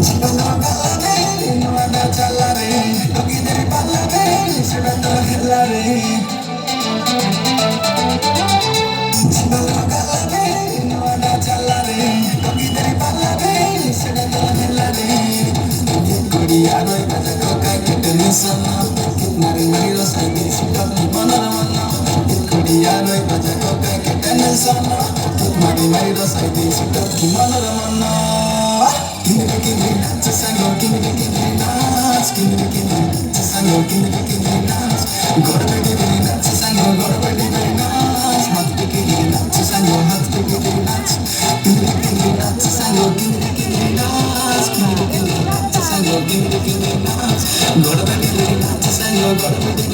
জীবন গালারে নোয়াটা চালারে টকিদের পাল্লারে সেটা তো খেলারে জীবন গালারে নোয়াটা চালারে টকিদের পাল্লারে সেটা তো খেলারে করিয়া রই বাজা কোকাই কেটে নিসানা মারি মারি রসাই দিয়ে সেটা মনের মনা করিয়া রই বাজা কোকাই কেটে নিসানা মারি মারি রসাই দিয়ে সেটা মনের মনা Give me the dance, sango. Give me the dance. Give me the dance, sango. Give me the dance. Gotta be the dance, sango. Gotta be the dance. Hat pe the dance, sango. Hat pe the dance. Give me the dance, sango. Give me the dance. Give me the dance, sango. Give me the dance. Gotta be the dance, sango. Gotta be the